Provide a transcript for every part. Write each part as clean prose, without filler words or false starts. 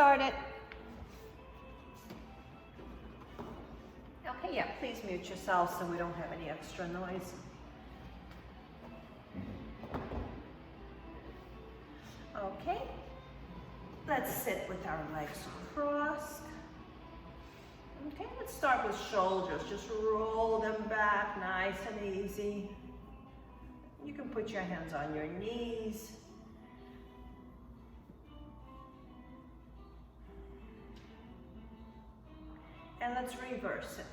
started. Okay, yeah, please mute yourself so we don't have any extra noise. Okay, let's sit with our legs crossed. Okay, let's start with shoulders. Just roll them back nice and easy. You can put your hands on your knees. And let's reverse it.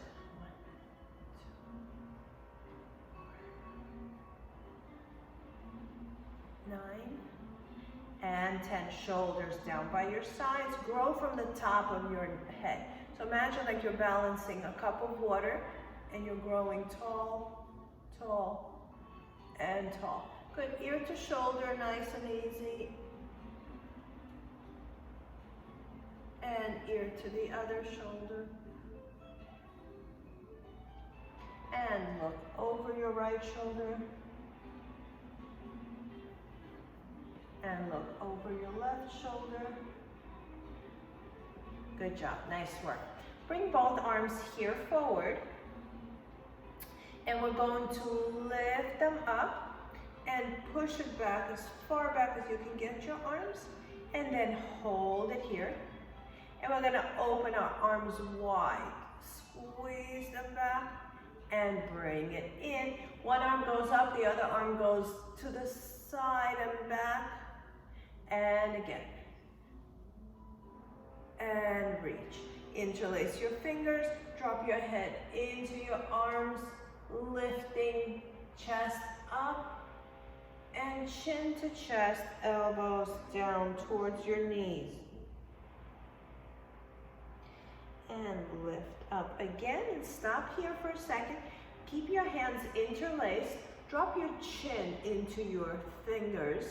1, 2, 9, and 10. Shoulders down by your sides. Grow from the top of your head. So imagine like you're balancing a cup of water and you're growing tall, tall, and tall. Good, ear to shoulder, nice and easy. And ear to the other shoulder. And look over your right shoulder. And look over your left shoulder. Good job, nice work. Bring both arms here forward. And we're going to lift them up and push it back as far back as you can get your arms. And then hold it here. And we're gonna open our arms wide. Squeeze them back and bring it in. One arm goes up, the other arm goes to the side and back. And again. And reach. Interlace your fingers, drop your head into your arms, lifting chest up and chin to chest, elbows down towards your knees. And lift up again and stop here for a second. Keep your hands interlaced, drop your chin into your fingers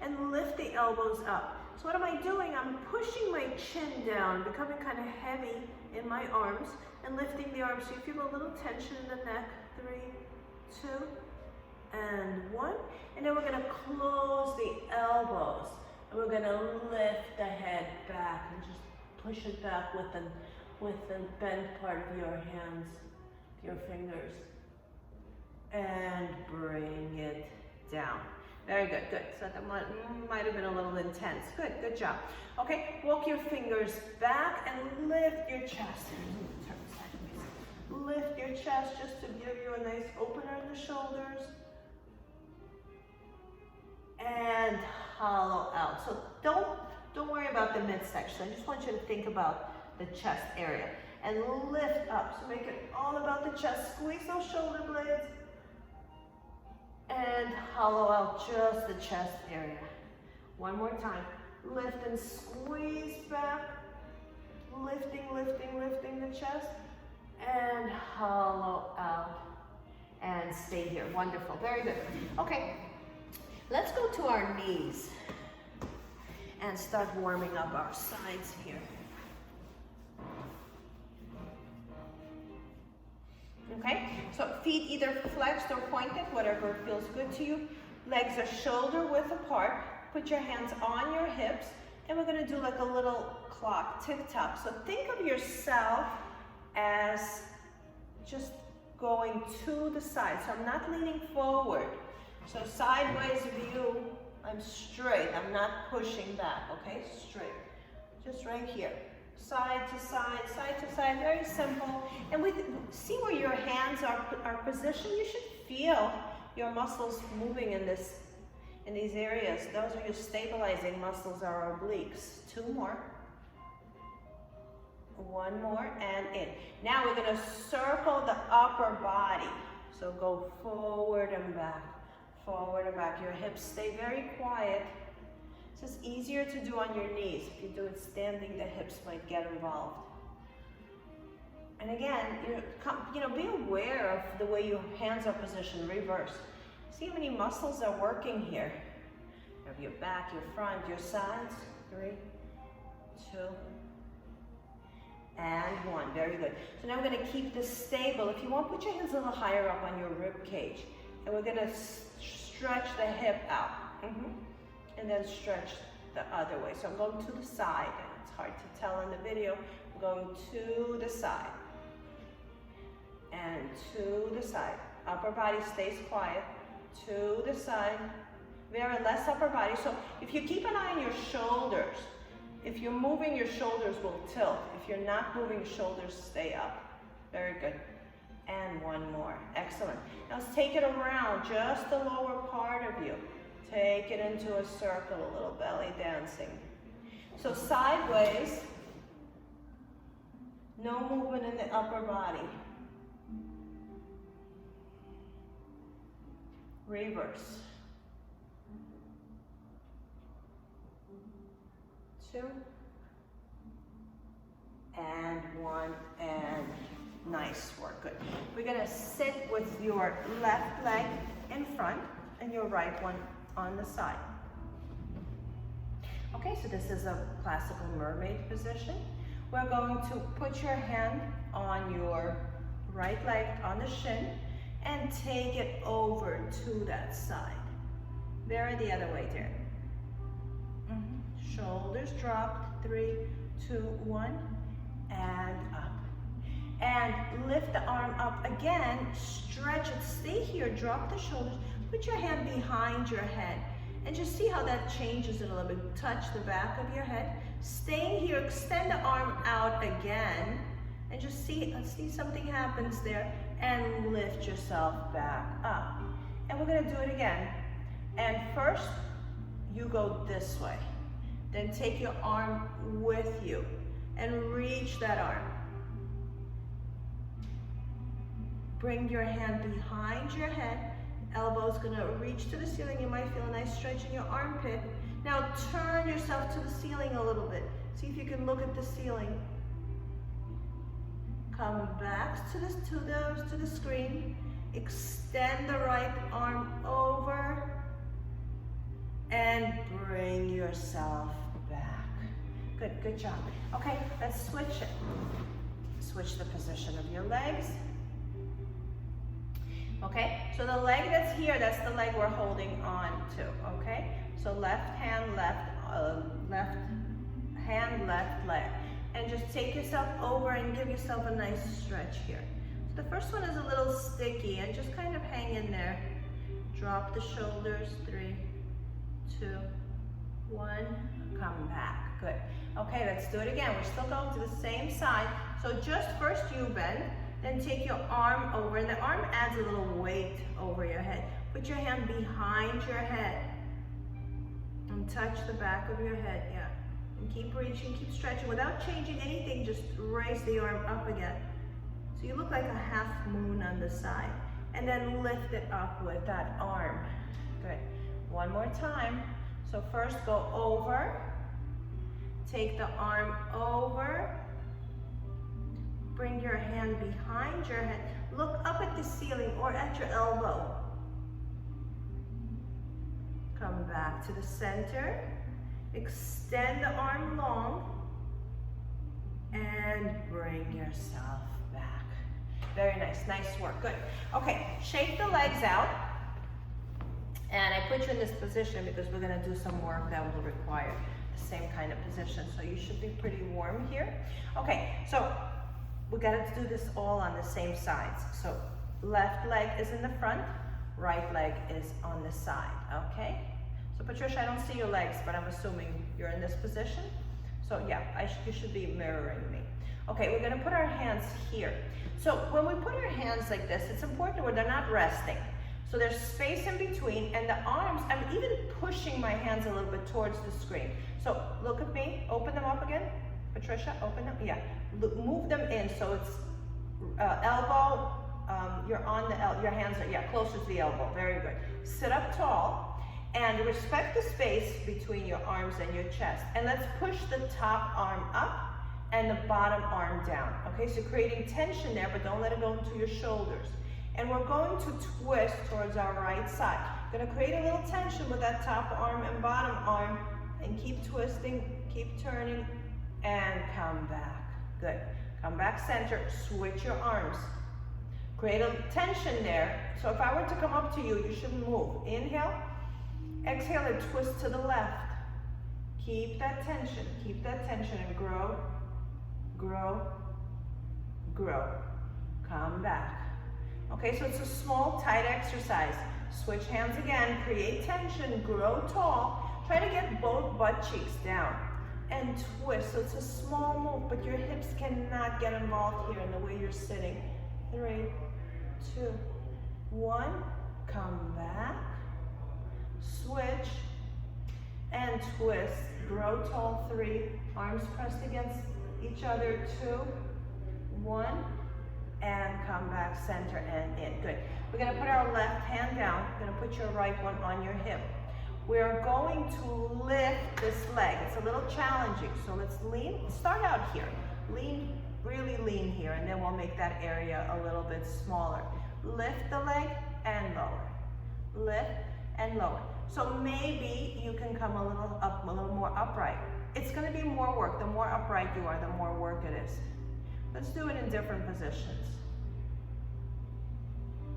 and lift the elbows up. So what am I doing? I'm pushing my chin down, becoming kind of heavy in my arms and lifting the arms. So you feel a little tension in the neck. 3, 2, and 1. And then we're gonna close the elbows. And we're gonna lift the head back and just push it back with the bent part of your hands, your fingers. And bring it down. Very good, good. So that might have been a little intense. Good, good job. Okay, walk your fingers back and lift your chest. Turn sideways. Lift your chest just to give you a nice opener in the shoulders. And hollow out. So don't worry about the midsection. I just want you to think about the chest area. And lift up. So make it all about the chest. Squeeze those shoulder blades. And hollow out just the chest area. One more time. Lift and squeeze back. Lifting, lifting, lifting the chest. And hollow out. And stay here. Wonderful. Very good. Okay. Let's go to our knees. And start warming up our sides here. Okay, so feet either flexed or pointed, whatever feels good to you. Legs are shoulder width apart. Put your hands on your hips, and we're gonna do like a little clock, tick-tock. So think of yourself as just going to the side. So I'm not leaning forward. So sideways view, I'm straight. I'm not pushing back, okay? Straight, just right here. Side to side, very simple. And see where your hands are positioned. You should feel your muscles moving in these areas. Those are your stabilizing muscles, our obliques. 2 more. 1 more and in. Now we're gonna circle the upper body. So go forward and back, forward and back. Your hips stay very quiet. It's just easier to do on your knees. If you do it standing, the hips might get involved. And again, be aware of the way your hands are positioned, reverse. See how many muscles are working here. You have your back, your front, your sides. 3, 2, and 1. Very good. So now we're going to keep this stable. If you want, put your hands a little higher up on your rib cage. And we're going to stretch the hip out. And then stretch the other way. So I'm going to the side. It's hard to tell in the video. We're going to the side and to the side. Upper body stays quiet. To the side. Very less upper body. So if you keep an eye on your shoulders, if you're moving, your shoulders will tilt. If you're not moving, shoulders stay up. Very good. And one more. Excellent. Now let's take it around, just the lower part of you. Take it into a circle, a little belly dancing. So sideways, no movement in the upper body. Reverse. 2 and 1 and nice work. Good. We're going to sit with your left leg in front and your right one on the side. Okay, so this is a classical mermaid position. We're going to put your hand on your right leg on the shin and take it over to that side. Very the other way, dear. Shoulders dropped. 3, 2, 1, and up. And lift the arm up again. Stretch it. Stay here. Drop the shoulders. Put your hand behind your head. And just see how that changes it a little bit. Touch the back of your head. Staying here. Extend the arm out again. And just see something happens there. And lift yourself back up. And we're going to do it again. And first, you go this way. Then take your arm with you and reach that arm. Bring your hand behind your head. Elbow's gonna reach to the ceiling. You might feel a nice stretch in your armpit. Now turn yourself to the ceiling a little bit. See if you can look at the ceiling. Come back to the screen. Extend the right arm over and bring yourself back. Good job. Okay, let's switch it. Switch the position of your legs. Okay, so the leg that's here, that's the leg we're holding on to, okay? So left hand, left leg. And just take yourself over and give yourself a nice stretch here. So the first one is a little sticky and just kind of hang in there. Drop the shoulders, 3, 2, 1, come back, good. Okay, let's do it again. We're still going to the same side. So just first you bend, then take your arm over, and the arm adds a little weight over your head. Put your hand behind your head and touch the back of your head, yeah. And keep reaching, keep stretching. Without changing anything, just raise the arm up again. So you look like a half moon on the side. And then lift it up with that arm. Good. One more time. So first go over. Take the arm over. Bring your hand behind your head. Look up at the ceiling or at your elbow. Come back to the center. Extend the arm long. And bring yourself back. Very nice. Nice work. Good. Okay, shake the legs out. And I put you in this position because we're going to do some work that will require the same kind of position. So you should be pretty warm here. Okay, so we got to do this all on the same sides. So left leg is in the front, right leg is on the side, okay? So Patricia, I don't see your legs, but I'm assuming you're in this position. So yeah, you should be mirroring me. Okay, we're gonna put our hands here. So when we put our hands like this, it's important where they're not resting. So there's space in between, and the arms, I'm even pushing my hands a little bit towards the screen. So look at me, open them up again. Patricia, open them, yeah. Move them in so it's elbow, you're on the, your hands are, yeah, closer to the elbow, very good. Sit up tall and respect the space between your arms and your chest. And let's push the top arm up and the bottom arm down. Okay, so creating tension there, but don't let it go into your shoulders. And we're going to twist towards our right side. Gonna create a little tension with that top arm and bottom arm, and keep twisting, keep turning, and come back. Good. Come back center, switch your arms. Create a tension there. So if I were to come up to you, you shouldn't move. Inhale, exhale, and twist to the left. Keep that tension and grow, grow, grow. Come back. Okay, so it's a small, tight exercise. Switch hands again, create tension, grow tall. Try to get both butt cheeks down and twist. So it's a small move, but your hips cannot get involved here in the way you're sitting. 3, 2, 1. Come back. Switch and twist. Grow tall. 3. Arms pressed against each other. 2, 1. And come back, center and in. Good. We're going to put our left hand down. We're going to put your right one on your hip. We're going to lift this leg. It's a little challenging, so let's lean. Start out here. Lean, really lean here, and then we'll make that area a little bit smaller. Lift the leg and lower. Lift and lower. So maybe you can come a little up, a little more upright. It's going to be more work. The more upright you are, the more work it is. Let's do it in different positions.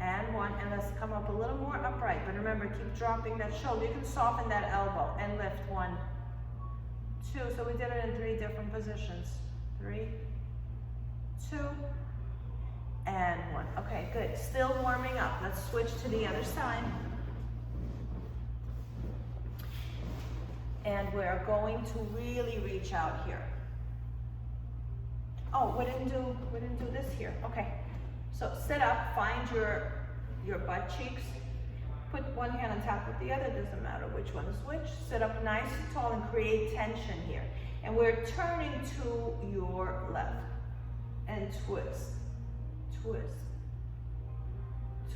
And 1, and let's come up a little more upright. But remember, keep dropping that shoulder. You can soften that elbow and lift. 1, 2. So we did it in 3 different positions. 3, 2, and 1. Okay, good. Still warming up. Let's switch to the other side. And we're going to really reach out here. Oh, we didn't do this here. Okay. So sit up, find your butt cheeks. Put one hand on top of the other, doesn't matter which one is which. Sit up nice and tall and create tension here. And we're turning to your left. And twist, twist,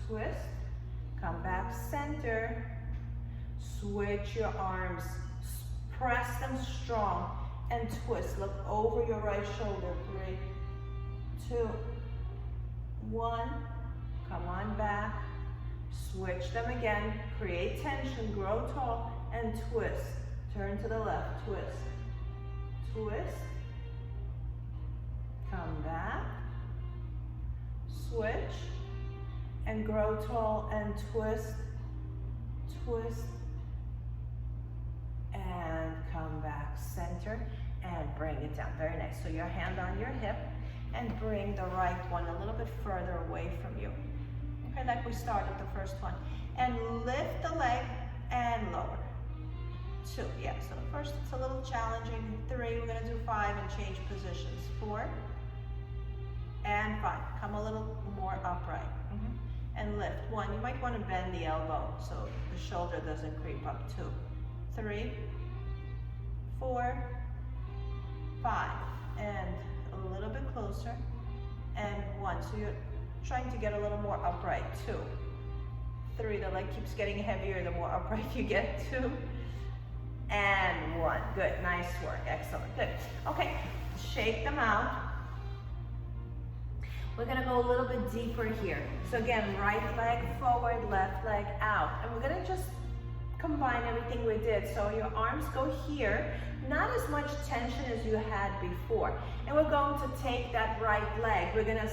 twist. Come back center. Switch your arms. Press them strong and twist. Look over your right shoulder. 3, 2, 1. Come on back. Switch them again. Create tension. Grow tall and twist. Turn to the left. Twist. Twist. Come back. Switch. And grow tall and twist. Twist. And come back. Center. And bring it down. Very nice. So your hand on your hip. And bring the right one a little bit further away from you. Okay, like we started the first one. And lift the leg and lower. 2, yeah, so first it's a little challenging. 3, we're gonna do 5 and change positions. 4 and 5. Come a little more upright. And lift. 1, you might wanna bend the elbow so the shoulder doesn't creep up. 2, 3, 4, 5, and a little bit closer, and 1. So you're trying to get a little more upright. 2, 3. The leg keeps getting heavier the more upright you get. 2, and 1. Good. Nice work. Excellent. Good. Okay. Shake them out. We're going to go a little bit deeper here. So again, right leg forward, left leg out, and we're going to just combine everything we did. So your arms go here, not as much tension as you had before. And we're going to take that right leg. We're going to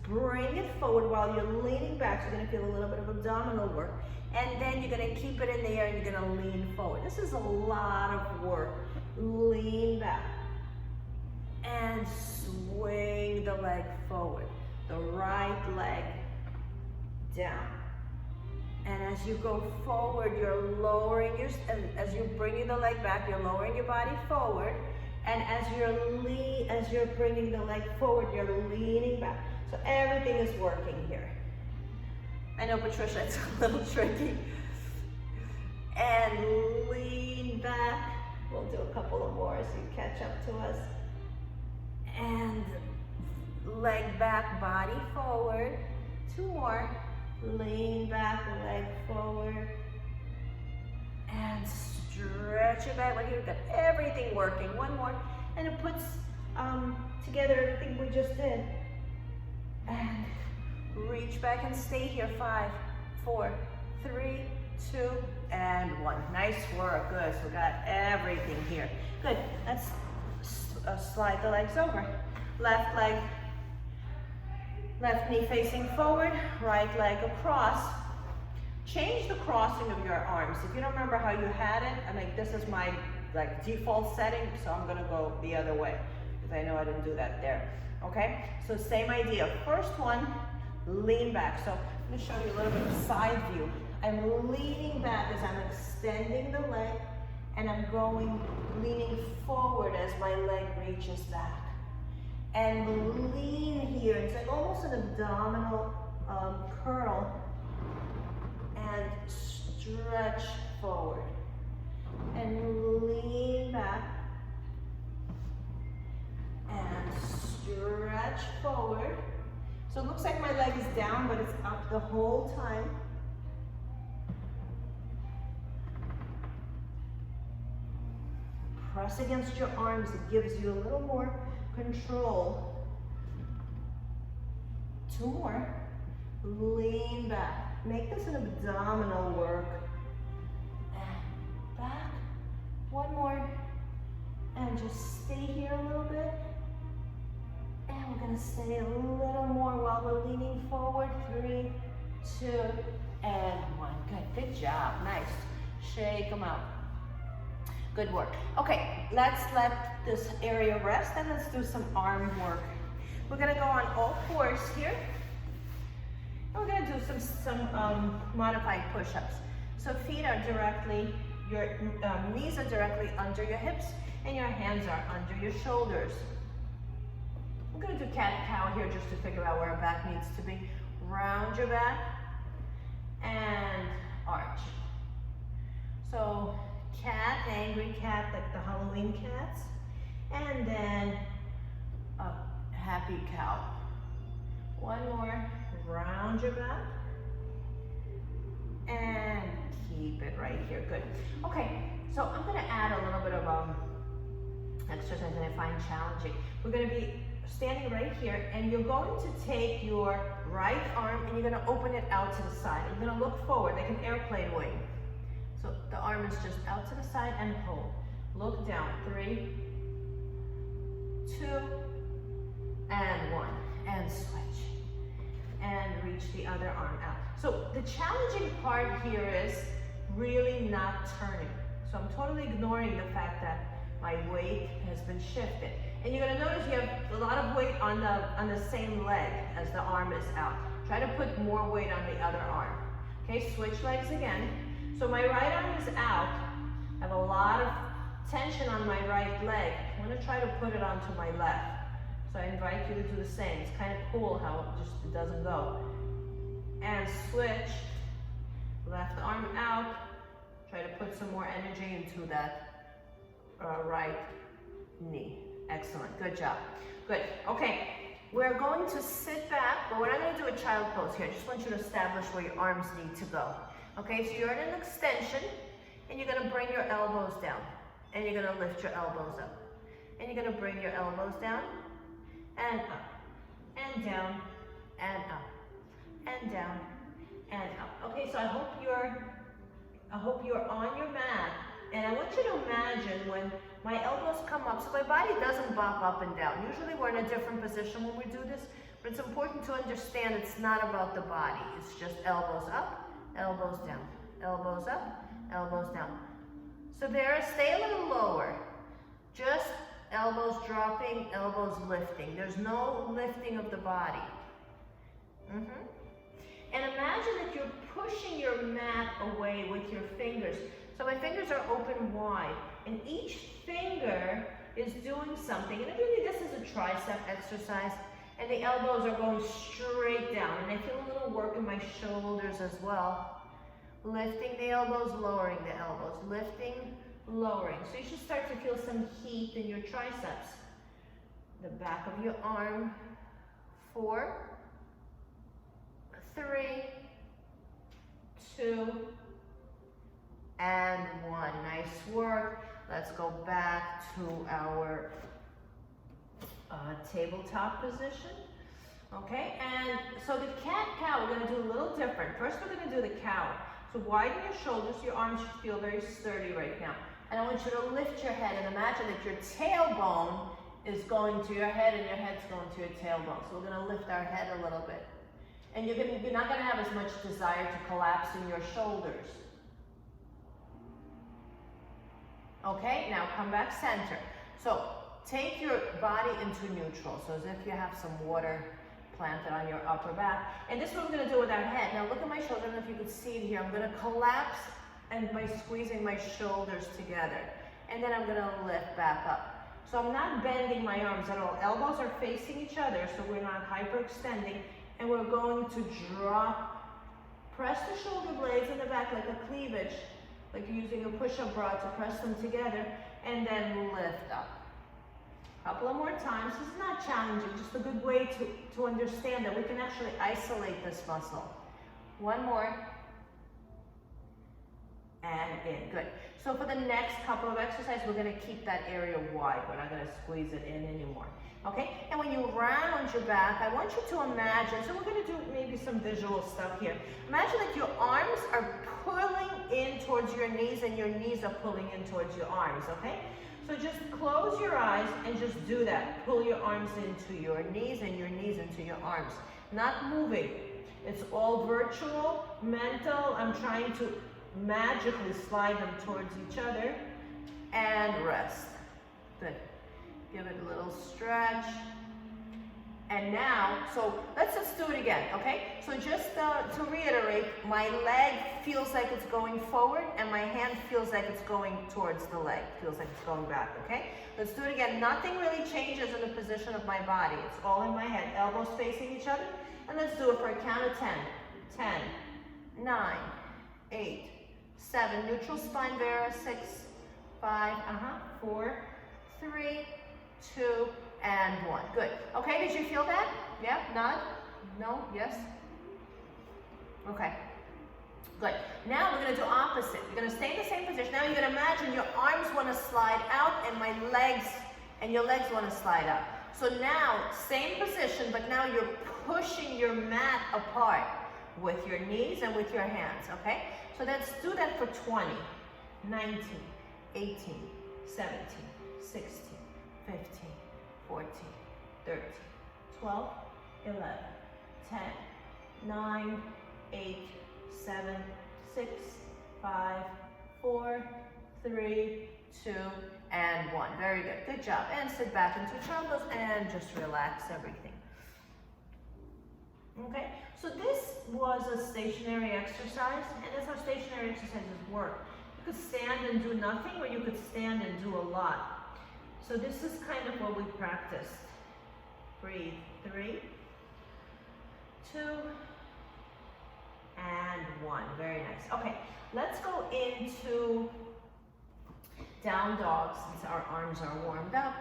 bring it forward while you're leaning back. So you're going to feel a little bit of abdominal work. And then you're going to keep it in the air and you're going to lean forward. This is a lot of work. Lean back. And swing the leg forward. The right leg down. And as you go forward, you're lowering as you're bringing the leg back, you're lowering your body forward. And as you're bringing the leg forward, you're leaning back. So everything is working here. I know, Patricia, it's a little tricky. And lean back. We'll do a couple of more as you catch up to us. And leg back, body forward. 2 more. Lean back, leg forward, and stretch it back. Right here, we've got everything working. 1 more, and it puts together everything we just did. And reach back and stay here. 5, 4, 3, 2, and 1. Nice work. Good. So we got everything here. Good. Let's slide the legs over. Left leg. Left knee facing forward, right leg across. Change the crossing of your arms. If you don't remember how you had it, I mean, this is my like default setting, so I'm gonna go the other way because I know I didn't do that there. Okay, so same idea. First one, lean back. So I'm gonna show you a little bit of side view. I'm leaning back as I'm extending the leg, and I'm leaning forward as my leg reaches back. And lean here. It's like almost an abdominal curl. And stretch forward. And lean back. And stretch forward. So it looks like my leg is down, but it's up the whole time. Press against your arms. It gives you a little more control. 2 more. Lean back. Make this an abdominal work. And back. 1 more. And just stay here a little bit. And we're going to stay a little more while we're leaning forward. 3, 2, and 1. Good job. Nice. Shake them out. Good work. Okay, let's let this area rest and let's do some arm work. We're gonna go on all 4s here. And we're gonna do some modified push-ups. So feet are directly, your knees are directly under your hips and your hands are under your shoulders. I'm gonna do cat-cow here just to figure out where our back needs to be. Round your back and arch. So cat, angry cat, like the Halloween cats, and then a happy cow. 1 more, round your back, and keep it right here, good. Okay, so I'm gonna add a little bit of exercise that I find challenging. We're gonna be standing right here, and you're going to take your right arm and you're gonna open it out to the side. You're gonna look forward like an airplane wing. So the arm is just out to the side and hold. Look down, 3, 2, and 1. And switch. And reach the other arm out. So the challenging part here is really not turning. So I'm totally ignoring the fact that my weight has been shifted. And you're gonna notice you have a lot of weight on the same leg as the arm is out. Try to put more weight on the other arm. Okay, switch legs again. So my right arm is out. I have a lot of tension on my right leg. I'm gonna try to put it onto my left. So I invite you to do the same. It's kind of cool how it doesn't go. And switch, left arm out. Try to put some more energy into that right knee. Excellent, good job. Good, okay. We're going to sit back, but we're not gonna do a child pose here. I just want you to establish where your arms need to go. Okay, so you're in an extension, and you're gonna bring your elbows down, and you're gonna lift your elbows up. And you're gonna bring your elbows down, and up, and down, and up, and down, and up. Okay, so I hope you're on your mat, and I want you to imagine when my elbows come up, so my body doesn't bop up and down. Usually we're in a different position when we do this, but it's important to understand it's not about the body. It's just elbows up, elbows down, elbows up, elbows down. So there, stay a little lower. Just elbows dropping, elbows lifting. There's no lifting of the body. And imagine that you're pushing your mat away with your fingers. So my fingers are open wide, and each finger is doing something. And really this is a tricep exercise, and the elbows are going straight down. And I feel a little work in my shoulders as well. Lifting the elbows, lowering the elbows. Lifting, lowering. So you should start to feel some heat in your triceps. The back of your arm. 4, 3, 2, and 1. Nice work. Let's go back to our tabletop position. Okay, and so the cat-cow, we're going to do a little different. First, we're going to do the cow. So widen your shoulders. Your arms should feel very sturdy right now. And I want you to lift your head and imagine that your tailbone is going to your head and your head's going to your tailbone. So we're going to lift our head a little bit. And you're not going to have as much desire to collapse in your shoulders. Okay, now come back center. So take your body into neutral, so as if you have some water planted on your upper back. And this is what we're gonna do with our head. Now look at my shoulder, I don't know if you can see it here. I'm gonna collapse and by squeezing my shoulders together. And then I'm gonna lift back up. So I'm not bending my arms at all. Elbows are facing each other, so we're not hyperextending. And we're going to drop, press the shoulder blades in the back like a cleavage, like you're using a push-up rod to press them together, and then lift up. A couple of more times. This is not challenging, just a good way to understand that we can actually isolate this muscle. One more. And in, good. So for the next couple of exercises, we're gonna keep that area wide. We're not gonna squeeze it in anymore. Okay, and when you round your back, I want you to imagine, so we're gonna do maybe some visual stuff here. Imagine that your arms are pulling in towards your knees and your knees are pulling in towards your arms, okay? So just close your eyes and just do that. Pull your arms into your knees and your knees into your arms. Not moving. It's all virtual, mental. I'm trying to magically slide them towards each other and rest. Good. Give it a little stretch. And now, so let's just do it again, okay? So just to reiterate, my leg feels like it's going forward and my hand feels like it's going towards the leg, feels like it's going back, okay? Let's do it again. Nothing really changes in the position of my body. It's all in my head, elbows facing each other. And let's do it for a count of 10. 10, 9, 8, 7, neutral spine, Vera, 6, 5, 4, 3, 2, and 1. Good. Okay, did you feel that? Yeah? Nod? No? Yes? Okay. Good. Now we're going to do opposite. You're going to stay in the same position. Now you're going to imagine your arms want to slide out and your legs want to slide up. So now, same position, but now you're pushing your mat apart with your knees and with your hands, okay? So let's do that for 20, 19, 18, 17, 16, 15, 14, 13, 12, 11, 10, 9, 8, 7, 6, 5, 4, 3, 2, and 1. Very good. Good job. And sit back into child pose and just relax everything. Okay, so this was a stationary exercise, and that's how stationary exercises work. You could stand and do nothing, or you could stand and do a lot. So this is kind of what we practiced. Breathe. 3, 2, and 1. Very nice. Okay, let's go into down dog since our arms are warmed up.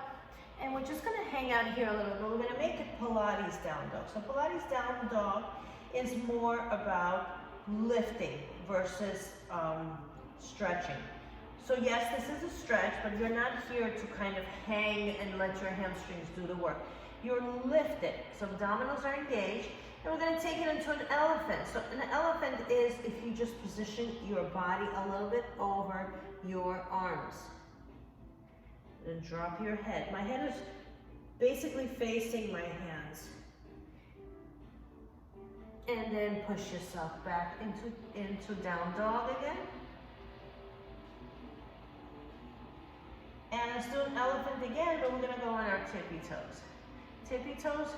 And we're just going to hang out here a little bit. We're going to make it Pilates down dog. So Pilates down dog is more about lifting versus stretching. So yes, this is a stretch, but you're not here to kind of hang and let your hamstrings do the work. You're lifted. So abdominals are engaged. And we're going to take it into an elephant. So an elephant is if you just position your body a little bit over your arms. And drop your head. My head is basically facing my hands. And then push yourself back into down dog again. And let's do an elephant again, but we're going to go on our tippy toes. Tippy toes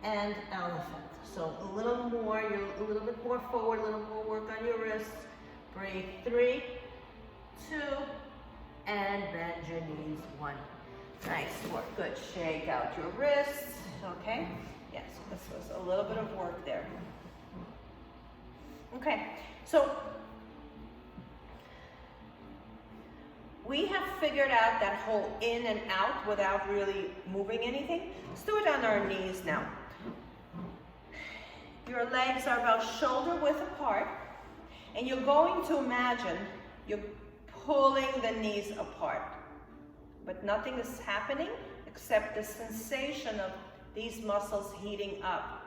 and elephant. So a little more, you're a little bit more forward, a little more work on your wrists. Breathe. 3, 2, and bend your knees. 1. Nice work. Good. Shake out your wrists. Okay. Yes, this was a little bit of work there. Okay. So we have figured out that whole in and out without really moving anything. Let's do it on our knees now. Your legs are about shoulder width apart, and you're going to imagine you're pulling the knees apart. But nothing is happening except the sensation of these muscles heating up.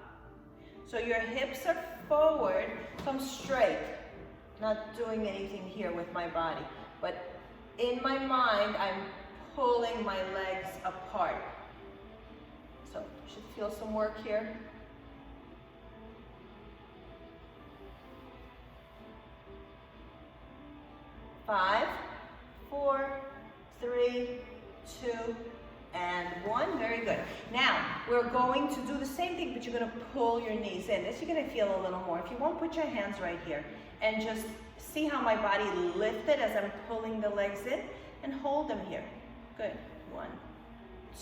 So your hips are forward, come straight. Not doing anything here with my body, but in my mind, I'm pulling my legs apart. So you should feel some work here. 5, 4, 3, 2, and 1. Very good. Now, we're going to do the same thing, but you're going to pull your knees in. This you're going to feel a little more. If you want, put your hands right here and just see how my body lifted as I'm pulling the legs in, and hold them here. Good. 1,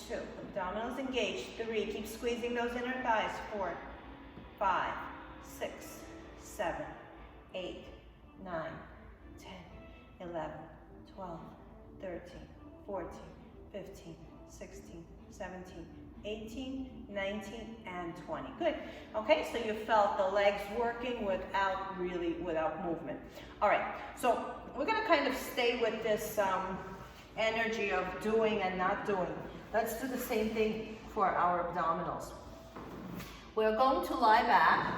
2. Abdominals engaged. 3. Keep squeezing those inner thighs. 4, 5, 6, 7, 8, 9, 10, 11, 12, 13, 14, 15, 16, 17, 18, 19, and 20. Good. Okay, so you felt the legs working without movement. All right, so we're gonna kind of stay with this energy of doing and not doing. Let's do the same thing for our abdominals. We're going to lie back,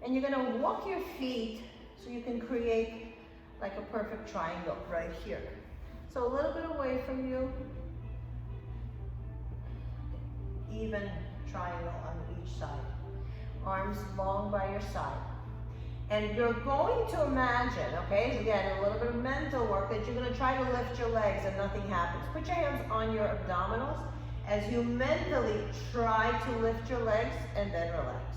and you're gonna walk your feet so you can create like a perfect triangle right here. So a little bit away from you, even triangle on each side. Arms long by your side. And you're going to imagine, okay, so again, a little bit of mental work, that you're gonna try to lift your legs and nothing happens. Put your hands on your abdominals as you mentally try to lift your legs and then relax.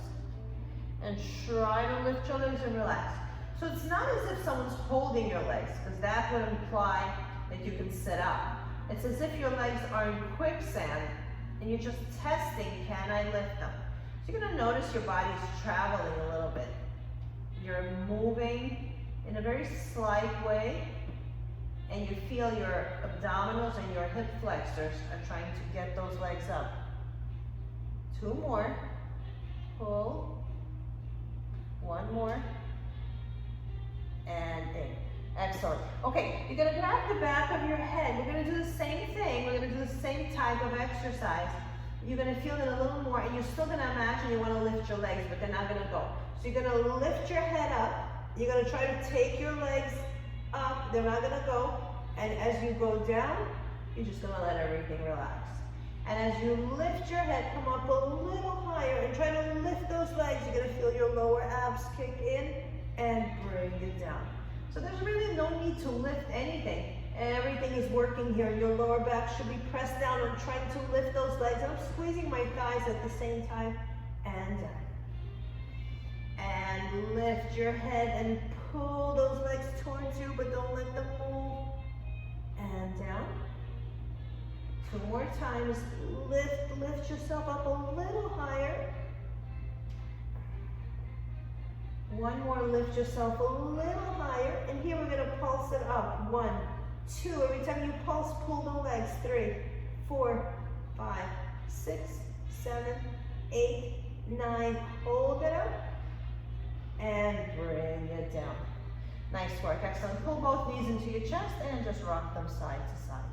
And try to lift your legs and relax. So it's not as if someone's holding your legs, because that would imply that you can sit up. It's as if your legs are in quicksand and you're just testing, can I lift them? So you're gonna notice your body's traveling a little bit. You're moving in a very slight way, and you feel your abdominals and your hip flexors are trying to get those legs up. 2 more. Pull. 1 more. And in. Excellent. Okay, you're gonna grab the back of your head. We're gonna do the same thing. We're gonna do the same type of exercise. You're gonna feel it a little more, and you're still gonna imagine you wanna lift your legs, but they're not gonna go. So you're gonna lift your head up. You're gonna try to take your legs up. They're not gonna go. And as you go down, you're just gonna let everything relax. And as you lift your head, come up a little higher and try to lift those legs. You're gonna feel your lower abs kick in and bring it down. So there's really no need to lift anything. Everything is working here. Your lower back should be pressed down. I'm trying to lift those legs. I'm squeezing my thighs at the same time, and down. And lift your head and pull those legs towards you, but don't let them move. And down. 2 more times. Lift yourself up a little higher. 1 more, lift yourself a little higher. And here we're gonna pulse it up. 1, 2, every time you pulse, pull the legs. 3, 4, 5, 6, 7, 8, 9, hold it up. And bring it down. Nice work, excellent. Pull both knees into your chest and just rock them side to side.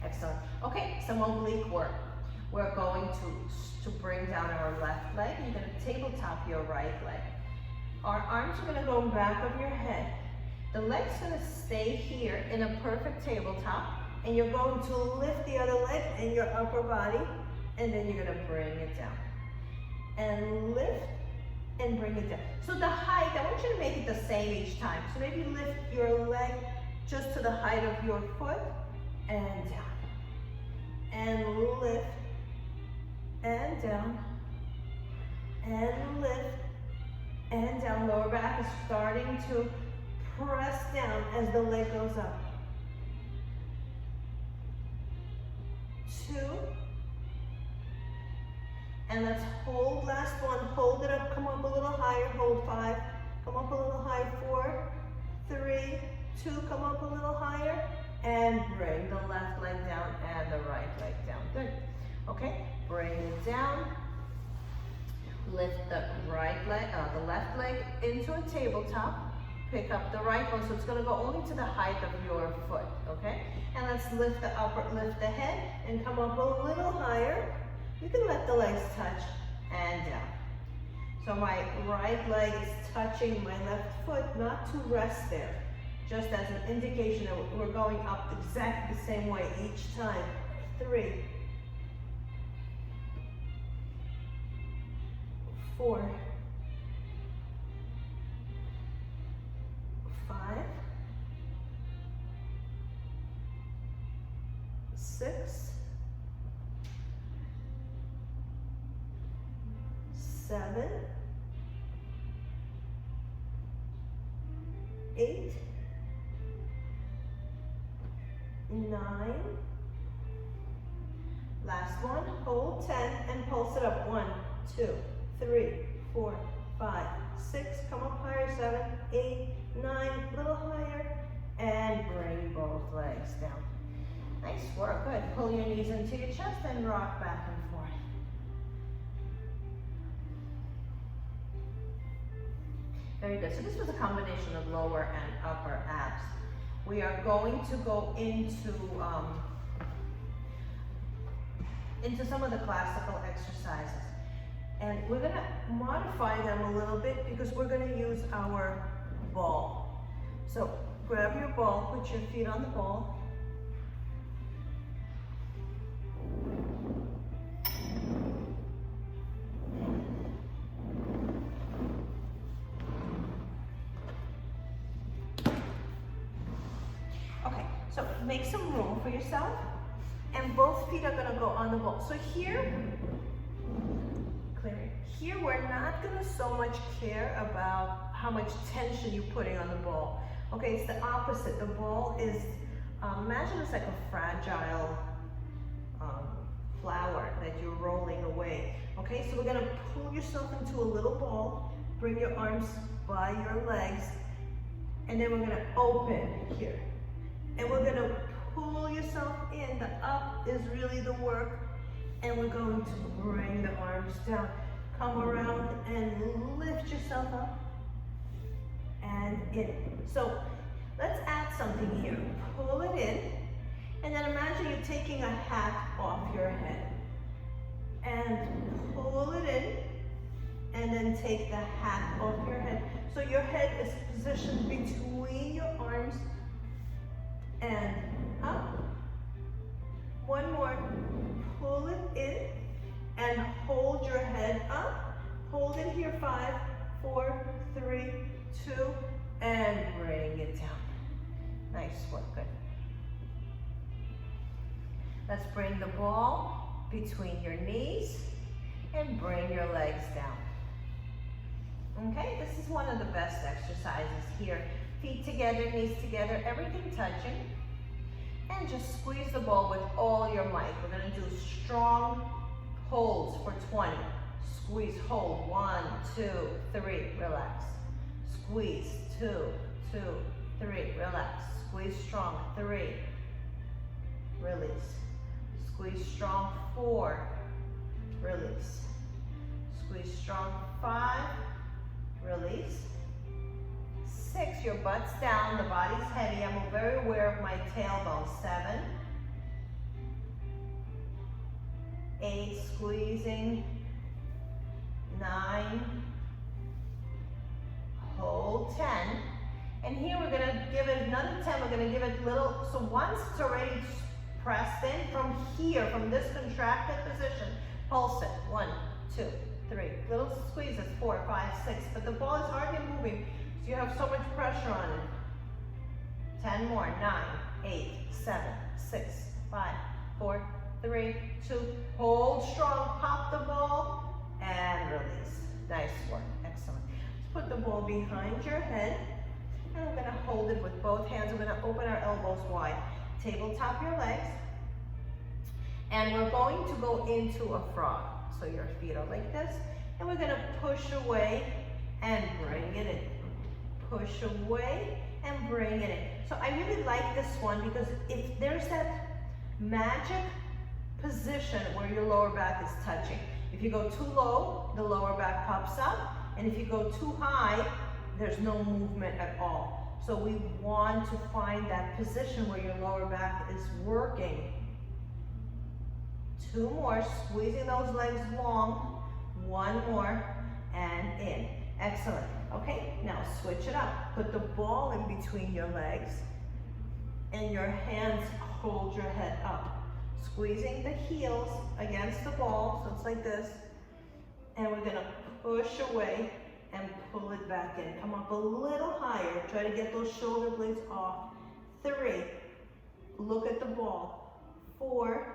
Excellent. Okay, some oblique work. We're going to bring down our left leg. You're going to tabletop your right leg. Our arms are going to go back of your head. The leg's going to stay here in a perfect tabletop, and you're going to lift the other leg and your upper body, and then you're going to bring it down. And lift and bring it down. So the height, I want you to make it the same each time. So maybe lift your leg just to the height of your foot and down. And lift and down. And lift and down. Lower back is starting to press down as the leg goes up. 2. And let's hold, last one, hold it up, come up a little higher, hold 5, come up a little higher, 4, 3, 2, come up a little higher, and bring the left leg down and the right leg down. Good. Okay, bring it down. Lift the right leg, the left leg into a tabletop. Pick up the right one, so it's going to go only to the height of your foot. Okay, and let's lift the head, and come up a little higher. You can let the legs touch and down. So my right leg is touching my left foot, not to rest there, just as an indication that we're going up exactly the same way each time. 3, 4, 6, 7, 8, 9, last one, hold 10 and pulse it up. 1, 2, 3, 4, 5, 6, come up higher, 7, 8, 9, little higher, and bring both legs down. Nice work, good. Pull your knees into your chest and rock back and forth. Very good. So this was a combination of lower and upper abs. We are going to go into some of the classical exercises. And we're going to modify them a little bit because we're going to use our ball. So grab your ball, put your feet on the ball. Okay, so make some room for yourself, and both feet are going to go on the ball. So here, here we're not going to so much care about how much tension you're putting on the ball. Okay, it's the opposite. The ball is, imagine it's like a fragile flower that you're rolling away. Okay, so we're going to pull yourself into a little ball, bring your arms by your legs, and then we're going to open here. And we're going to pull yourself in. The up is really the work, and we're going to bring the arms down. Come around and lift yourself up and in. So let's add something here. Pull it in, and then imagine you're taking a hat off your head. And pull it in, and then take the hat off your head. So your head is positioned between your arms and up. One more. Pull it in and hold your head up. Hold it here. 5, 4, 3, 2, and bring it down. Nice work, good. Let's bring the ball between your knees and bring your legs down. Okay, this is one of the best exercises here. Feet together, knees together, everything touching. And just squeeze the ball with all your might. We're going to do strong holds for 20. Squeeze, hold. 1, 2, 3, relax. Squeeze, 2, 2, 3, relax. Squeeze strong, 3, release. Squeeze strong, 4, release. Squeeze strong, 5, release. 6, your butt's down, the body's heavy. I'm very aware of my tailbone. 7, 8, squeezing. 9, hold. 10. And here we're gonna give it another 10. We're gonna give it little, so once it's already pressed in, from here, from this contracted position, pulse it. 1, 2, 3. Little squeezes. 4, 5, 6. But the ball is hardly moving. You have so much pressure on it. 10 more. 9, 8, 7, 6, 5, 4, 3, 2. Hold strong. Pop the ball and release. Nice work. Excellent. Let's put the ball behind your head, and we're going to hold it with both hands. We're going to open our elbows wide. Tabletop your legs, and we're going to go into a frog. So your feet are like this, and we're going to push away and bring it in. Push away and bring it in. So I really like this one because if there's that magic position where your lower back is touching. If you go too low, the lower back pops up, and if you go too high, there's no movement at all. So we want to find that position where your lower back is working. 2 more, squeezing those legs long. 1 more, and in. Excellent. Okay, now switch it up. Put the ball in between your legs, and your hands hold your head up. Squeezing the heels against the ball, so it's like this. And we're gonna push away and pull it back in. Come up a little higher. Try to get those shoulder blades off. 3, look at the ball. 4,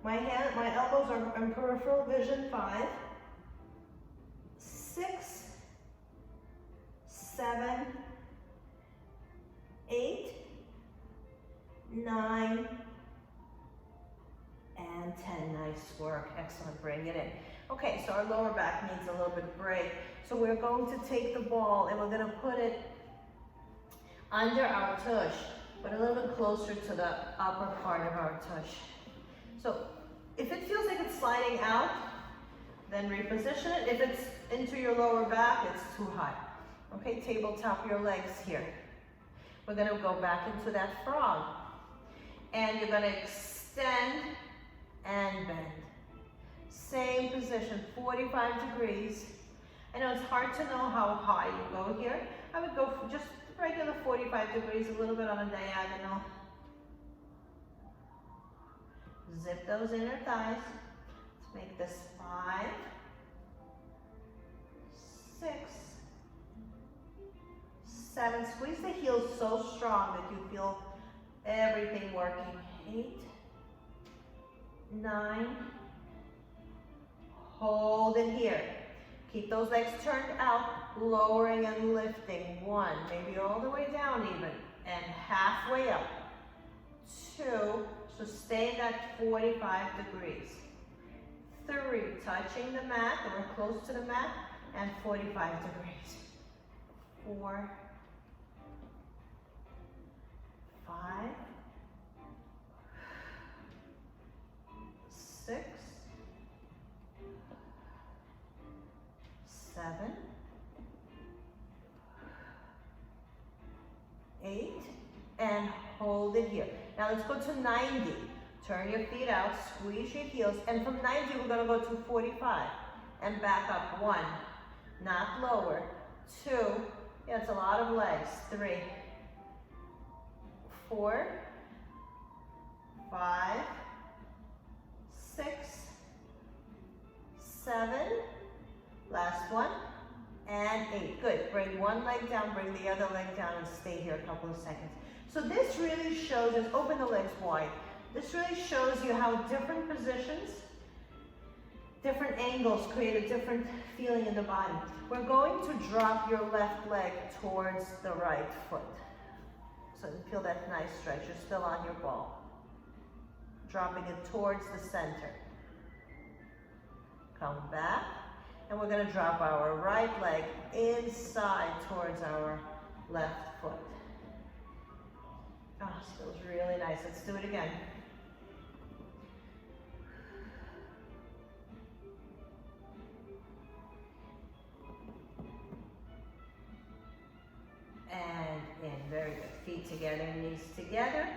my elbows are in peripheral vision, 5, 6, 7, 8, 9, and 10. Nice work. Excellent. Bring it in. Okay, so our lower back needs a little bit of break. So we're going to take the ball and we're going to put it under our tush, but a little bit closer to the upper part of our tush. So if it feels like it's sliding out, then reposition it. If it's into your lower back, it's too high. Okay, tabletop your legs here. We're going to go back into that frog. And you're going to extend and bend. Same position, 45 degrees. I know it's hard to know how high you go here. I would go for just regular 45 degrees, a little bit on a diagonal. Zip those inner thighs. Let's make this 5, 6, 7. Squeeze the heels so strong that you feel everything working. 8, 9. Hold it here. Keep those legs turned out, lowering and lifting. 1, maybe all the way down even, and halfway up. 2, so stay at 45 degrees. 3, touching the mat, or close to the mat, and 45 degrees. 4, 5, 6, 7, 8, and hold it here. Now let's go to 90. Turn your feet out, squeeze your heels, and from 90 we're going to go to 45 and back up. 1, not lower. 2, yeah, it's a lot of legs. 3, 4, 5, 6, 7, last one, and 8. Good. Bring one leg down, bring the other leg down, and stay here a couple of seconds. So this really shows us, open the legs wide. This really shows you how different positions, different angles create a different feeling in the body. We're going to drop your left leg towards the right foot. So you feel that nice stretch. You're still on your ball. Dropping it towards the center. Come back. And we're going to drop our right leg inside towards our left foot. Oh, this feels really nice. Let's do it again. And in. Very good. Feet together, knees together.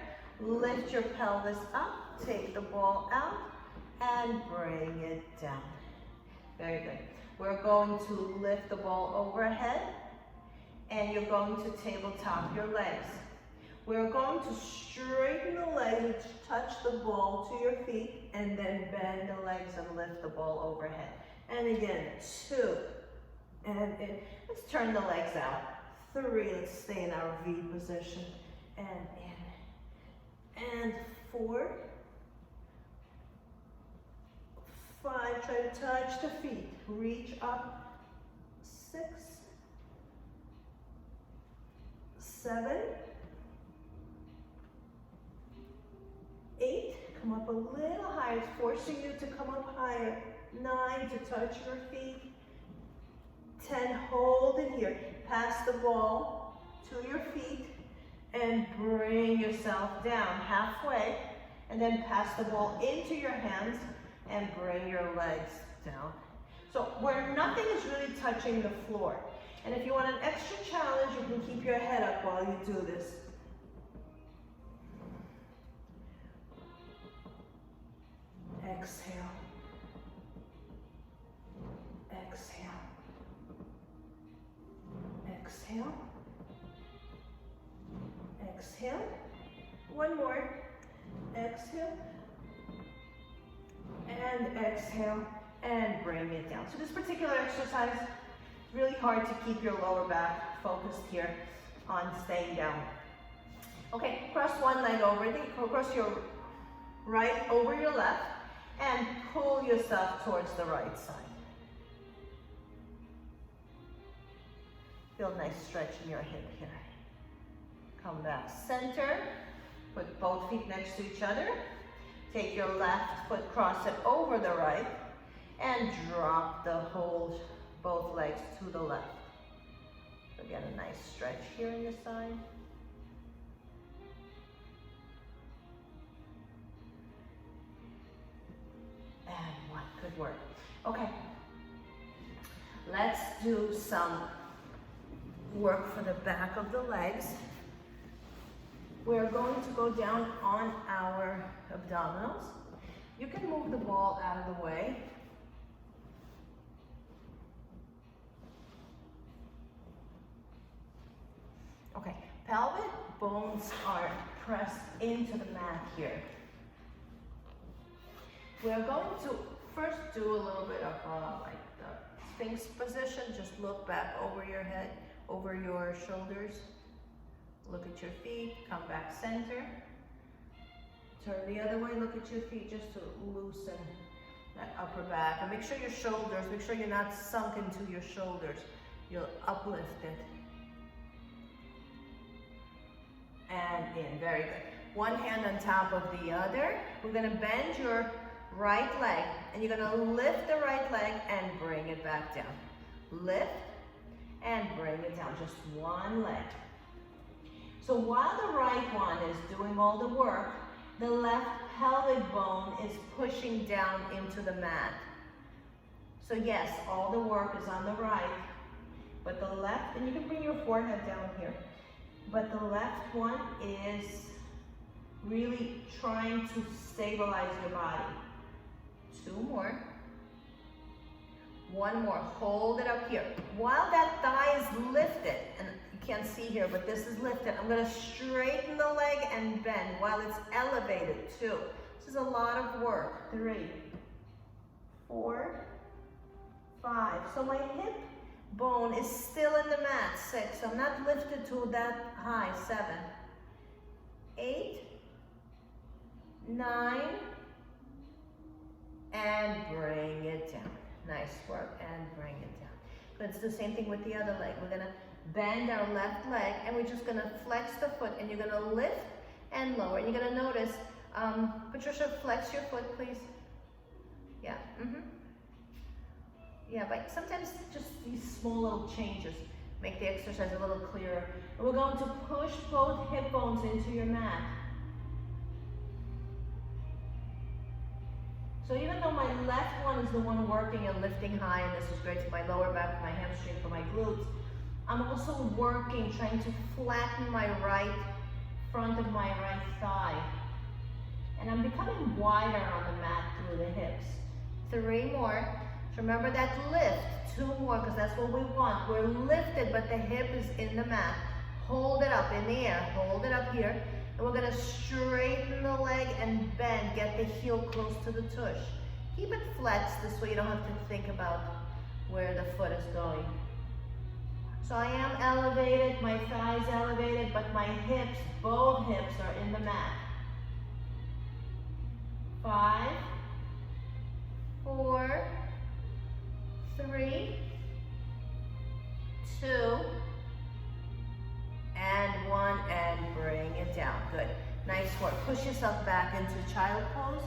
Lift your pelvis up. Take the ball out and bring it down. Very good. We're going to lift the ball overhead, and you're going to tabletop your legs. We're going to straighten the legs, touch the ball to your feet, and then bend the legs and lift the ball overhead. And again, 2, and in. Let's turn the legs out. 3, let's stay in our V position, and in. And 4, 5, try to touch the feet, reach up. 6, 7, 8, come up a little higher, it's forcing you to come up higher. 9, to touch your feet. 10, hold it here. Pass the ball to your feet and bring yourself down halfway, and then pass the ball into your hands and bring your legs down. So where nothing is really touching the floor. And if you want an extra challenge, you can keep your head up while you do this. Exhale. Exhale. Exhale. Exhale. One more. Exhale. And exhale. And bring it down. So this particular exercise is really hard to keep your lower back focused here on staying down. Okay, cross one leg over. Cross your right over your left, and pull yourself towards the right side. Feel a nice stretch in your hip here. Come back center, put both feet next to each other. Take your left foot, cross it over the right, and drop the whole, both legs to the left. So get a nice stretch here in the side. And one, good work. Okay, let's do some work for the back of the legs. We're going to go down on our abdominals. You can move the ball out of the way. Okay, pelvic bones are pressed into the mat here. We're going to first do a little bit of like the Sphinx position. Just look back over your head, over your shoulders. Look at your feet, come back center. Turn the other way, look at your feet just to loosen that upper back. And make sure your shoulders, make sure you're not sunk into your shoulders. You'll uplift it. And in, very good. One hand on top of the other. We're gonna bend your right leg, and you're gonna lift the right leg and bring it back down. Lift and bring it down, just one leg. So while the right one is doing all the work, the left pelvic bone is pushing down into the mat. So yes, all the work is on the right, but the left, and you can bring your forehead down here, but the left one is really trying to stabilize your body. Two more. One more, hold it up here. While that thigh is lifted, and you can't see here, but this is lifted, I'm gonna straighten the leg and bend while it's elevated, 2. This is a lot of work. 3, 4, 5. So my hip bone is still in the mat, 6. So I'm not lifted to that high, 7, 8, 9, and bring it down. Nice work, and bring it down. Let's do the same thing with the other leg. We're gonna bend our left leg, and we're just gonna flex the foot, and you're gonna lift and lower. And you're gonna notice, Patricia, flex your foot, please. Yeah, Yeah, but sometimes just these small little changes make the exercise a little clearer. And we're going to push both hip bones into your mat. So even though my left one is the one working and lifting high, and this is great for my lower back, for my hamstring, for my glutes, I'm also working, trying to flatten my right front of my right thigh. And I'm becoming wider on the mat through the hips. 3 more. So remember that lift. 2 more, because that's what we want. We're lifted, but the hip is in the mat. Hold it up in the air. Hold it up here. And we're gonna straighten the leg and bend, get the heel close to the tush. Keep it flexed, this way you don't have to think about where the foot is going. So I am elevated, my thighs elevated, but my hips, both hips are in the mat. 5, 4, 3, 2, and 1, and bring it down. Good. Nice work. Push yourself back into child pose.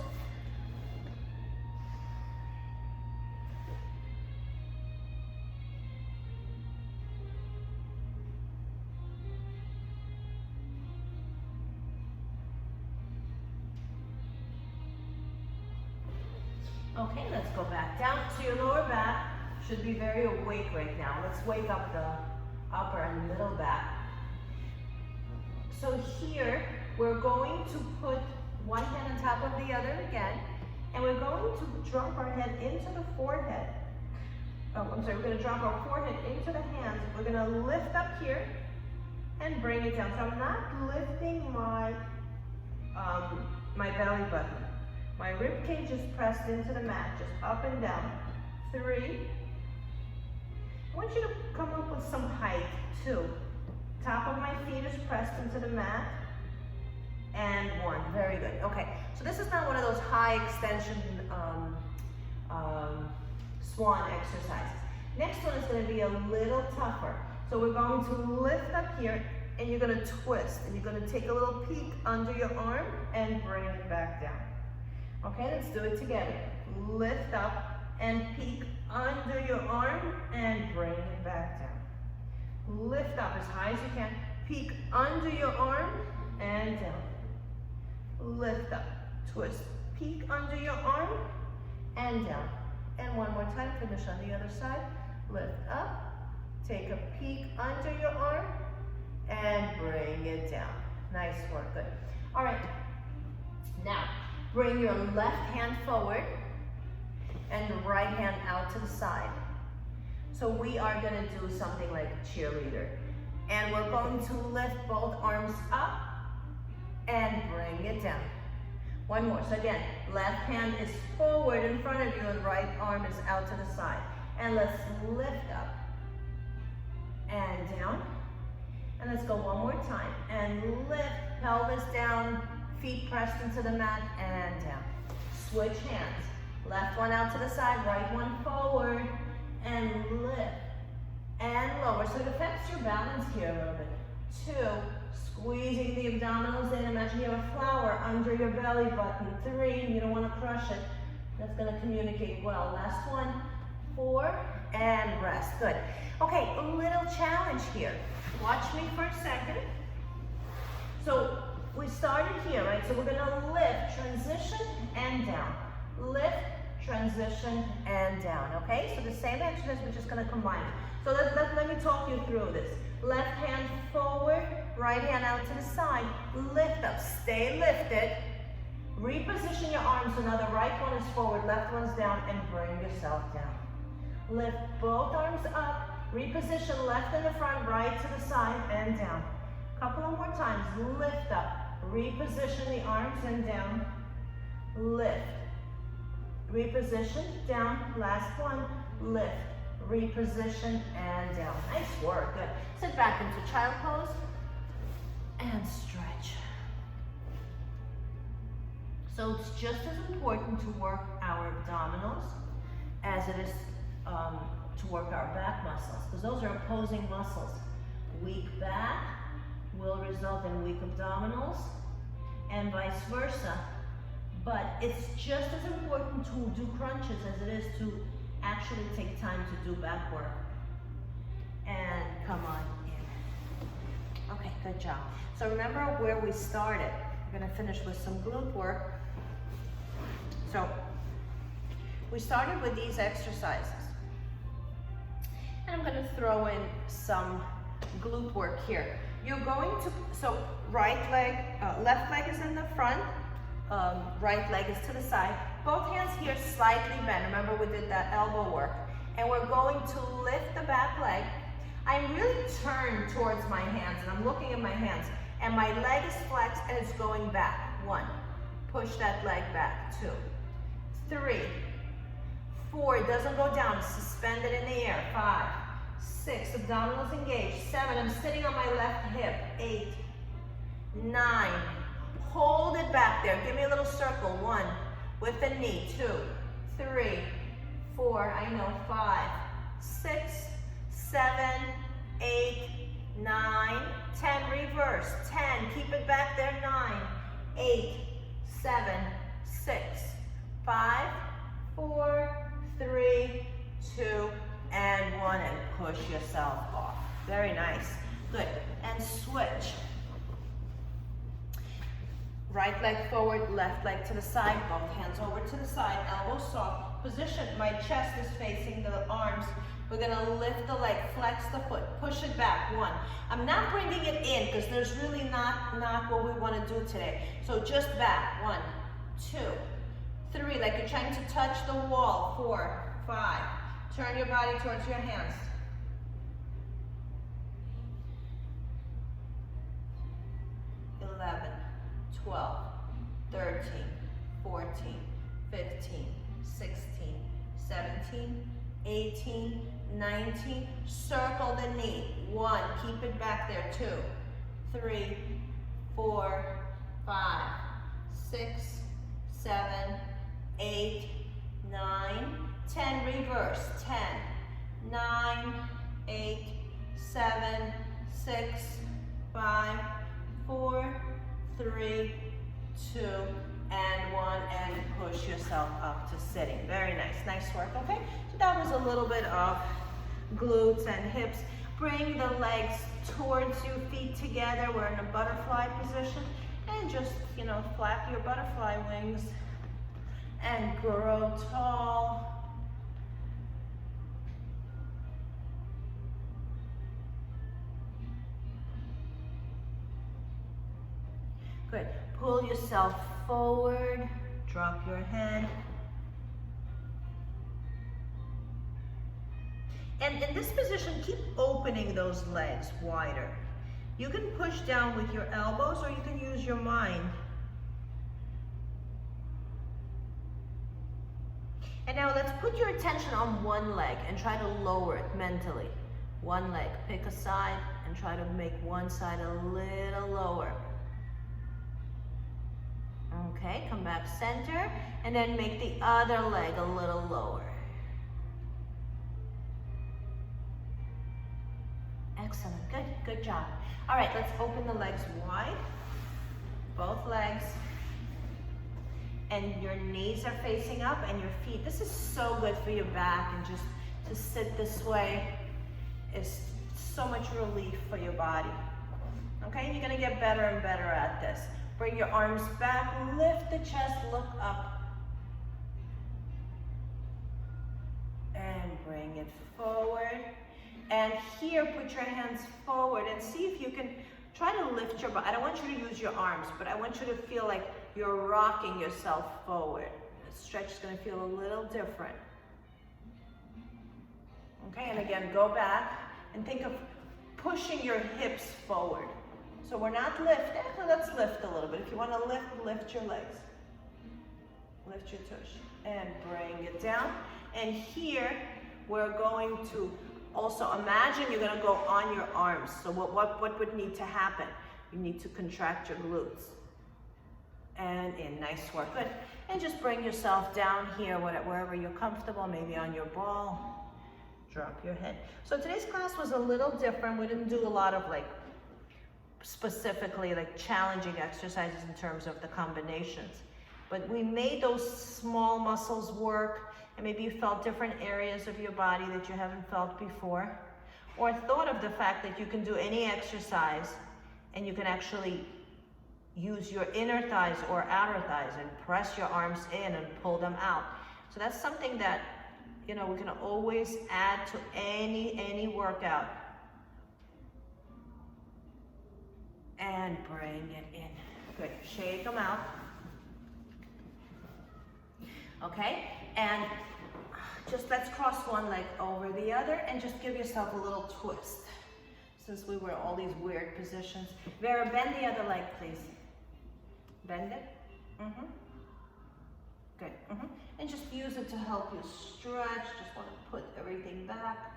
Okay, let's go back down to your lower back. Should be very awake right now. Let's wake up the upper and middle back. So here, we're going to put one hand on top of the other again, and we're going to drop our head into the forehead. Oh, I'm sorry, we're gonna drop our forehead into the hands. We're gonna lift up here and bring it down. So I'm not lifting my, my belly button. My rib cage is pressed into the mat, just up and down. 3. I want you to come up with some height. 2. Top of my feet is pressed into the mat. and 1. Very good. Okay, so this is not one of those high extension swan exercises. Next one is going to be a little tougher. So we're going to lift up here, and you're going to twist, and you're going to take a little peek under your arm and bring it back down. Okay, let's do it together. Lift up and peek under your arm and bring it back down. Lift up as high as you can. Peek under your arm and down. Lift up, twist, peek under your arm and down. And one more time, finish on the other side. Lift up, take a peek under your arm and bring it down. Nice work, good. All right, now bring your left hand forward and the right hand out to the side. So we are going to do something like a cheerleader. And we're going to lift both arms up and bring it down. One more. So again, left hand is forward in front of you and right arm is out to the side. And let's lift up and down. And let's go one more time. And lift, pelvis down, feet pressed into the mat and down. Switch hands. Left one out to the side, right one forward, and lift and lower. So it affects your balance here a little bit. 2, squeezing the abdominals in. Imagine you have a flower under your belly button. 3, you don't want to crush it. That's going to communicate well. Last one, 4, and rest. Good. Okay, a little challenge here. Watch me for a second. So we started here, right? So we're going to lift, transition, and down. Lift, transition, and down, okay? So the same exercise, we're just gonna combine it. So let me talk you through this. Left hand forward, right hand out to the side. Lift up, stay lifted. Reposition your arms so now the right one is forward, left one's down, and bring yourself down. Lift both arms up, reposition left in the front, right to the side, and down. Couple of more times, lift up, reposition the arms and down, lift. Reposition, down, last one, lift, reposition, and down. Nice work, good. Sit back into child pose and stretch. So it's just as important to work our abdominals as it is to work our back muscles, because those are opposing muscles. Weak back will result in weak abdominals, and vice versa. But it's just as important to do crunches as it is to actually take time to do back work. And come on in. Okay, good job. So remember where we started. We're gonna finish with some glute work. So we started with these exercises. And I'm gonna throw in some glute work here. You're going to, so right leg, left leg is in the front, right leg is to the side. Both hands here slightly bent. Remember we did that elbow work. And we're going to lift the back leg. I'm really turned towards my hands and I'm looking at my hands. And my leg is flexed and it's going back. 1, push that leg back. 2, 3, 4, it doesn't go down, it's suspended in the air. 5, 6, abdominals engaged. 7, I'm sitting on my left hip. 8, 9, hold it back there. Give me a little circle. 1, with the knee. 2, 3, 4, I know. 5, 6, 7, 8, 9, 10, reverse. 10, keep it back there. 9, 8, 7, 6, 5, 4, 3, 2, and 1, and push yourself off. Very nice. Good. And switch. Right leg forward, left leg to the side, both hands over to the side, elbow soft. Position, my chest is facing the arms. We're gonna lift the leg, flex the foot, push it back. 1. I'm not bringing it in because there's really not what we wanna do today. So just back. 1, 2, 3, like you're trying to touch the wall. 4, 5. Turn your body towards your hands. 11, 12, 13, 14, 15, 16, 17, 18, 19. Circle the knee. 1, keep it back there. 2, 3, 4, 5, 6, 7, 8, 9, 10. Reverse. 10, 9, 8, 7, 6, 5, 4, 3, 2, and 1, and push yourself up to sitting. Very nice. Nice work, okay? So that was a little bit of glutes and hips. Bring the legs towards you, feet together. We're in a butterfly position. And just, flap your butterfly wings and grow tall. Good. Pull yourself forward. Drop your head. And in this position, keep opening those legs wider. You can push down with your elbows or you can use your mind. And now let's put your attention on one leg and try to lower it mentally. One leg, pick a side and try to make one side a little lower. Okay, come back center and then make the other leg a little lower. Excellent, good job. All right, let's open the legs wide, both legs, and your knees are facing up and your feet. This is so good for your back, and just to sit this way is so much relief for your body. Okay, you're gonna get better and better at this. Bring your arms back, lift the chest, look up, and bring it forward. And here, put your hands forward and see if you can try to lift your body. I don't want you to use your arms, but I want you to feel like you're rocking yourself forward. The stretch is going to feel a little different. Okay, and again, go back and think of pushing your hips forward. So we're not lifting. Actually, let's lift a little bit. If you want to lift your legs. Lift your tush and bring it down. And here, we're going to also imagine you're going to go on your arms. So what would need to happen? You need to contract your glutes. And in, nice work, good. And just bring yourself down here, wherever you're comfortable, maybe on your ball. Drop your head. So today's class was a little different. We didn't do a lot of specifically challenging exercises in terms of the combinations. But we made those small muscles work. And maybe you felt different areas of your body that you haven't felt before, or thought of the fact that you can do any exercise and you can actually use your inner thighs or outer thighs and press your arms in and pull them out. So that's something that, we can always add to any workout. And bring it in. Good, shake them out. Okay, and just let's cross one leg over the other and just give yourself a little twist. Since we were in all these weird positions. Vera, bend the other leg, please. Bend it. Good. And just use it to help you stretch. Just want to put everything back.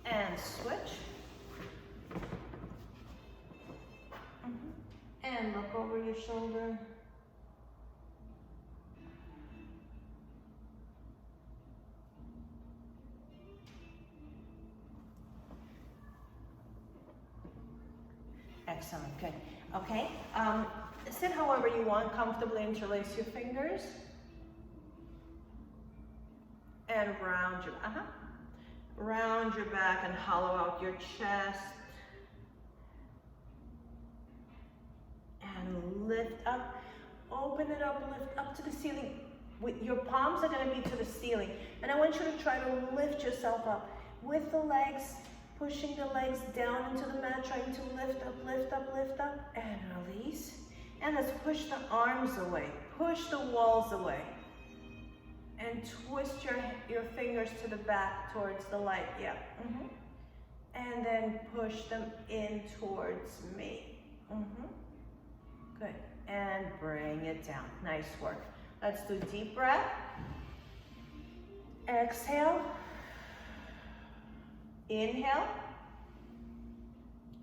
And switch. And look over your shoulder. Excellent, good. Okay, sit however you want, comfortably interlace your fingers. And round your back and hollow out your chest. And lift up, open it up, lift up to the ceiling. Your palms are gonna be to the ceiling. And I want you to try to lift yourself up with the legs, pushing the legs down into the mat, trying to lift up, and release. And let's push the arms away, push the walls away. And twist your fingers to the back towards the light, And then push them in towards me. Good, and bring it down, nice work. Let's do deep breath. Exhale. Inhale,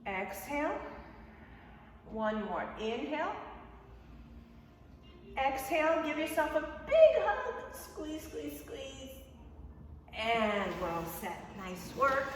exhale, One more. Inhale. Exhale, give yourself a big hug. Squeeze, squeeze, squeeze. And we're all set. Nice work.